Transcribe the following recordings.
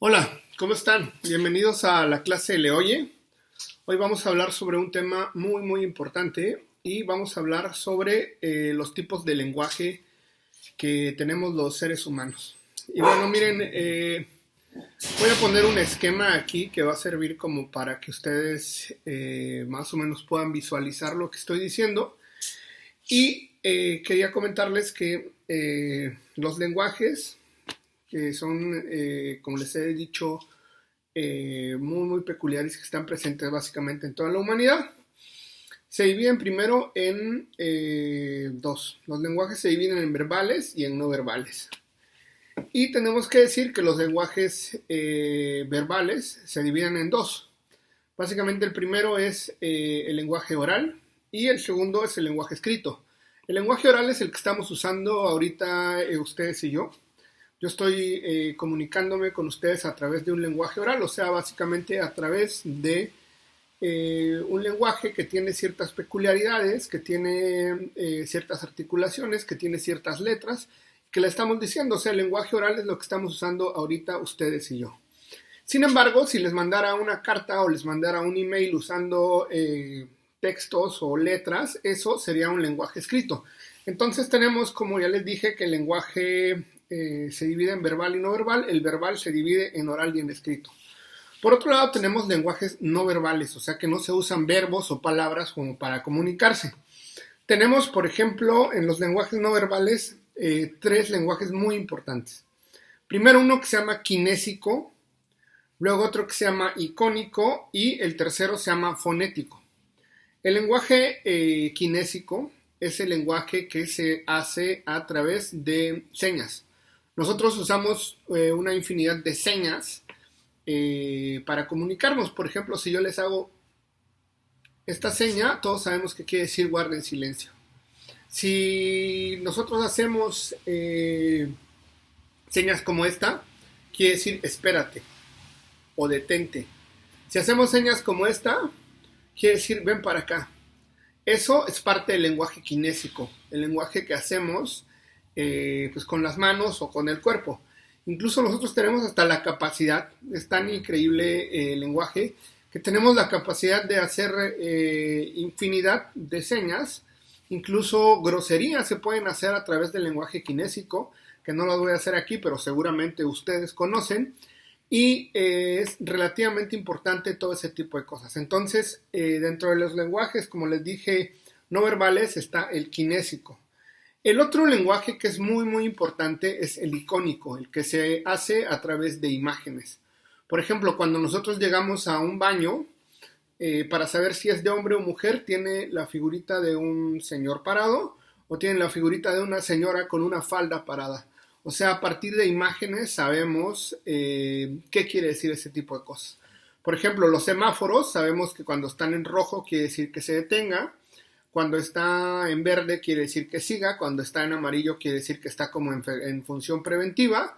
Hola, ¿cómo están? Bienvenidos a la clase Le Oye. Hoy vamos a hablar sobre un tema muy importante y vamos a hablar sobre los tipos de lenguaje que tenemos los seres humanos. Y bueno, miren, voy a poner un esquema aquí que va a servir como para que ustedes más o menos puedan visualizar lo que estoy diciendo. Y quería comentarles que los lenguajes que son, como les he dicho, muy peculiares, que están presentes básicamente en toda la humanidad. Se dividen primero en dos. Los lenguajes se dividen en verbales y en no verbales. Y tenemos que decir que los lenguajes verbales se dividen en dos. Básicamente el primero es el lenguaje oral y el segundo es el lenguaje escrito. El lenguaje oral es el que estamos usando ahorita ustedes y yo. Yo estoy comunicándome con ustedes a través de un lenguaje oral, o sea, básicamente a través de un lenguaje que tiene ciertas peculiaridades, que tiene ciertas articulaciones, que tiene ciertas letras, que le estamos diciendo, o sea, el lenguaje oral es lo que estamos usando ahorita ustedes y yo. Sin embargo, si les mandara una carta o les mandara un email usando textos o letras, eso sería un lenguaje escrito. Entonces tenemos, como ya les dije, que el lenguaje se divide en verbal y no verbal. El verbal se divide en oral y en escrito. Por otro lado, tenemos lenguajes no verbales, o sea que no se usan verbos o palabras como para comunicarse. Tenemos, por ejemplo, en los lenguajes no verbales, tres lenguajes muy importantes. Primero uno que se llama kinésico, luego otro que se llama icónico y el tercero se llama fonético. El lenguaje kinésico es el lenguaje que se hace a través de señas. Nosotros usamos una infinidad de señas para comunicarnos. Por ejemplo, si yo les hago esta seña, todos sabemos que quiere decir guarden silencio. Si nosotros hacemos señas como esta, quiere decir espérate o detente. Si hacemos señas como esta, quiere decir ven para acá. Eso es parte del lenguaje kinésico, el lenguaje que hacemos pues con las manos o con el cuerpo. Incluso nosotros tenemos hasta la capacidad, es tan increíble el lenguaje, que tenemos la capacidad de hacer infinidad de señas, incluso groserías se pueden hacer a través del lenguaje kinésico, que no las voy a hacer aquí, pero seguramente ustedes conocen, y es relativamente importante todo ese tipo de cosas. Entonces, dentro de los lenguajes, como les dije, no verbales, está el kinésico. El otro lenguaje que es muy importante es el icónico, el que se hace a través de imágenes. Por ejemplo, cuando nosotros llegamos a un baño, para saber si es de hombre o mujer, tiene la figurita de un señor parado o tiene la figurita de una señora con una falda parada. O sea, a partir de imágenes sabemos qué quiere decir ese tipo de cosas. Por ejemplo, los semáforos, sabemos que cuando están en rojo quiere decir que se detenga. Cuando está en verde quiere decir que siga, cuando está en amarillo quiere decir que está como en función preventiva.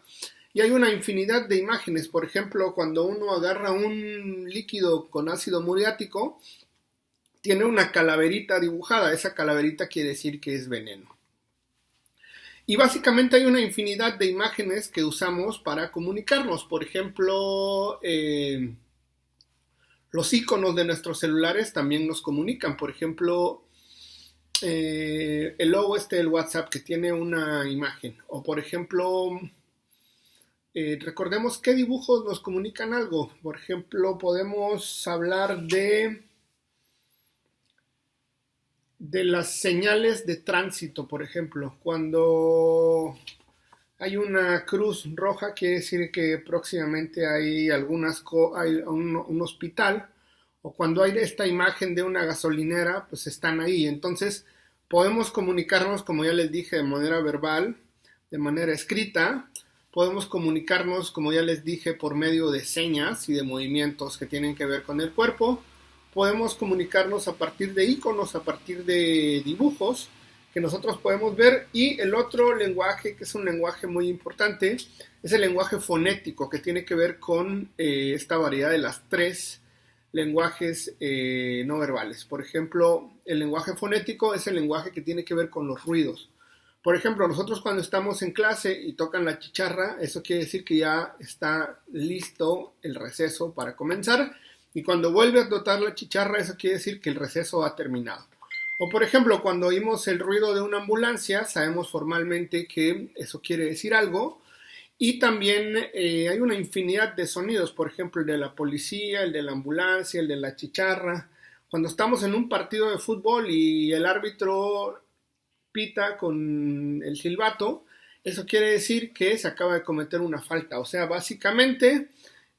Y hay una infinidad de imágenes. Por ejemplo, cuando uno agarra un líquido con ácido muriático, tiene una calaverita dibujada. Esa calaverita quiere decir que es veneno. Y básicamente hay una infinidad de imágenes que usamos para comunicarnos. Por ejemplo, los iconos de nuestros celulares también nos comunican. Por ejemplo, el logo del WhatsApp que tiene una imagen. O por ejemplo, recordemos qué dibujos nos comunican algo. Por ejemplo, podemos hablar de las señales de tránsito, por ejemplo. Cuando hay una cruz roja, quiere decir que próximamente hay hay un hospital. O cuando hay esta imagen de una gasolinera, pues están ahí. Entonces, podemos comunicarnos, como ya les dije, de manera verbal, de manera escrita. Podemos comunicarnos, como ya les dije, por medio de señas y de movimientos que tienen que ver con el cuerpo. Podemos comunicarnos a partir de iconos, a partir de dibujos que nosotros podemos ver. Y el otro lenguaje, que es un lenguaje muy importante, es el lenguaje fonético, que tiene que ver con esta variedad de las tres lenguajes no verbales. Por ejemplo, el lenguaje fonético es el lenguaje que tiene que ver con los ruidos. Por ejemplo, nosotros cuando estamos en clase y tocan la chicharra, eso quiere decir que ya está listo el receso para comenzar. Y cuando vuelve a tocar la chicharra, eso quiere decir que el receso ha terminado. O por ejemplo, cuando oímos el ruido de una ambulancia, sabemos formalmente que eso quiere decir algo. Y también hay una infinidad de sonidos, por ejemplo, el de la policía, el de la ambulancia, el de la chicharra. Cuando estamos en un partido de fútbol y el árbitro pita con el silbato, eso quiere decir que se acaba de cometer una falta. O sea, básicamente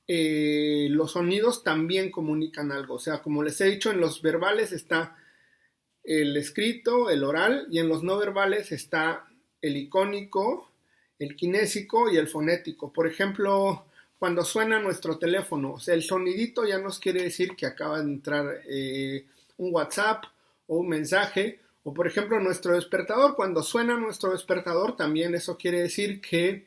los sonidos también comunican algo. O sea, como les he dicho, en los verbales está el escrito, el oral, y en los no verbales está el icónico, el kinésico y el fonético. Por ejemplo, cuando suena nuestro teléfono, o sea, el sonidito ya nos quiere decir que acaba de entrar un WhatsApp o un mensaje. O por ejemplo, nuestro despertador, cuando suena nuestro despertador, también eso quiere decir que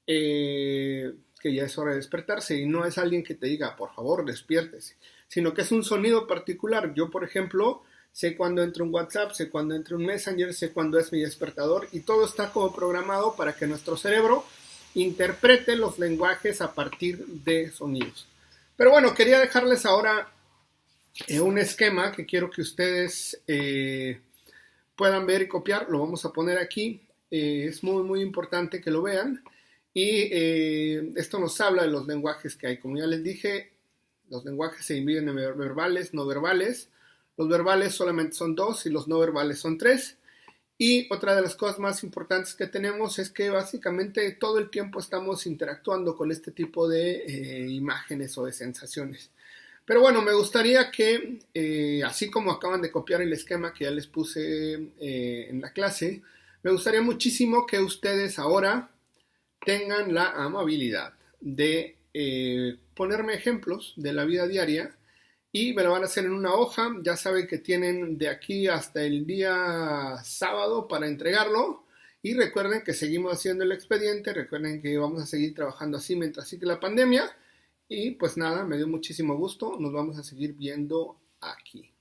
ya es hora de despertarse, y no es alguien que te diga, por favor, despiértese, sino que es un sonido particular. Yo, por ejemplo, sé cuando entra un WhatsApp, sé cuando entra un Messenger, sé cuando es mi despertador, y todo está como programado para que nuestro cerebro interprete los lenguajes a partir de sonidos. Pero bueno, quería dejarles ahora un esquema que quiero que ustedes puedan ver y copiar. Lo vamos a poner aquí. Es muy, muy importante que lo vean. Y esto nos habla de los lenguajes que hay. Como ya les dije, los lenguajes se dividen en verbales, no verbales. Los verbales solamente son 2 y los no verbales son 3. Y otra de las cosas más importantes que tenemos es que básicamente todo el tiempo estamos interactuando con este tipo de imágenes o de sensaciones. Pero bueno, me gustaría que, así como acaban de copiar el esquema que ya les puse en la clase, me gustaría muchísimo que ustedes ahora tengan la amabilidad de ponerme ejemplos de la vida diaria, y me lo van a hacer en una hoja. Ya saben que tienen de aquí hasta el día sábado para entregarlo, y recuerden que seguimos haciendo el expediente, recuerden que vamos a seguir trabajando así mientras sigue la pandemia, y pues nada, me dio muchísimo gusto, nos vamos a seguir viendo aquí.